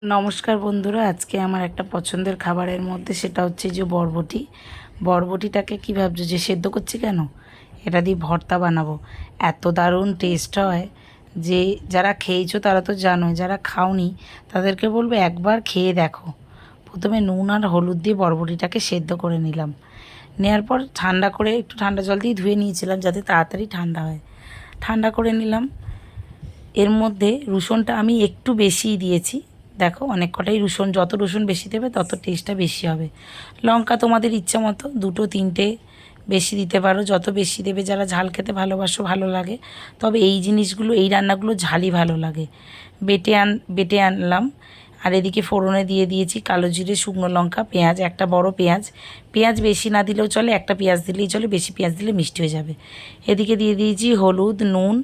নমস্কার বন্ধুরা, আজকে আমার একটা পছন্দের খাবারের মধ্যে সেটা হচ্ছে যে বরবটি। বরবটিটাকে কী ভাবছো যে সেদ্ধ করছি কেন? এটা দিয়ে ভর্তা বানাবো। এত দারুণ টেস্ট হয় যে যারা খেয়েছো তারা তো জানোই, যারা খাওনি তাদেরকে বলবো একবার খেয়ে দেখো। প্রথমে নুন আর হলুদ দিয়ে বরবটিটাকে সেদ্ধ করে নিলাম। নেওয়ার পর ঠান্ডা করে একটু ঠান্ডা জল দিয়ে ধুয়ে নিয়েছিলাম যাতে তাড়াতাড়ি ঠান্ডা হয়। ঠান্ডা করে নিলাম। এর মধ্যে রসুনটা আমি একটু বেশিই দিয়েছি। দেখো অনেক কটাই রসুন, যত রসুন বেশি দেবে তত টেস্টটা বেশি হবে। লঙ্কা তোমাদের ইচ্ছা মতো দুটো তিনটে বেশি দিতে পারো, যত বেশি দেবে। যারা ঝাল খেতে ভালোবাসো ভালো লাগে, তবে এই জিনিসগুলো এই রান্নাগুলো ঝালই ভালো লাগে। বেটে আনলাম। আর এদিকে ফোড়নে দিয়ে দিয়েছি কালো জিরে, শুকনো লঙ্কা, পেঁয়াজ, একটা বড় পেঁয়াজ। পেঁয়াজ বেশি না দিলেও চলে, একটা পেঁয়াজ দিলেই চলে, বেশি পেঁয়াজ দিলে মিষ্টি হয়ে যাবে। এদিকে দিয়ে দিয়েছি হলুদ, নুন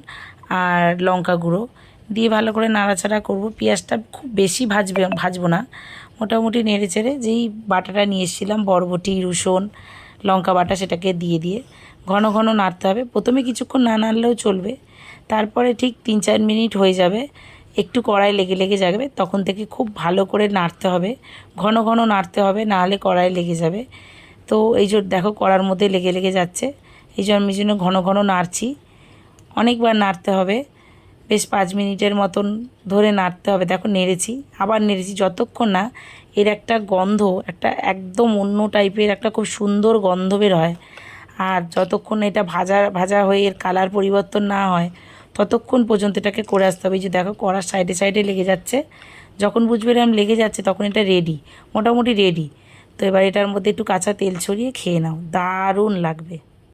আর লঙ্কা গুঁড়ো দিয়ে ভালো করে নাড়াচাড়া করব। পেঁয়াজটা খুব বেশি ভাজবো না, মোটামুটি নেড়ে চেড়ে যেই বাটাটা নিয়ে এসেছিলাম বরবটি, রসুন, লঙ্কা বাটা, সেটাকে দিয়ে ঘন ঘন নাড়তে হবে। প্রথমে কিছুক্ষণ না নাড়লেও চলবে, তারপরে ঠিক 3-4 মিনিট হয়ে যাবে, একটু কড়াই লেগে লেগে যাবে, তখন থেকে খুব ভালো করে নাড়তে হবে, ঘন ঘন নাড়তে হবে, নাহলে কড়াই লেগে যাবে। তো এই যে দেখো কড়ার মধ্যে লেগে লেগে যাচ্ছে, এই জন্য ঘন ঘন নাড়ছি। অনেকবার নাড়তে হবে, বেশ 5 মিনিটের মতন ধরে নাড়তে হবে। দেখো নেড়েছি, আবার নেড়েছি, যতক্ষণ না এর একটা গন্ধ, একটা একদম অন্য টাইপের একটা খুব সুন্দর গন্ধ বের হয়। আর যতক্ষণ এটা ভাজা ভাজা হয়ে এর কালার পরিবর্তন না হয় ততক্ষণ পর্যন্ত এটাকে করে আসতে হবে। এই যে দেখো কড়ার সাইডে সাইডে লেগে যাচ্ছে, যখন বুঝবে এরকম লেগে যাচ্ছে তখন এটা রেডি, মোটামুটি রেডি। তো এবার এটার মধ্যে একটু কাঁচা তেল ছড়িয়ে খেয়ে নাও, দারুণ লাগবে।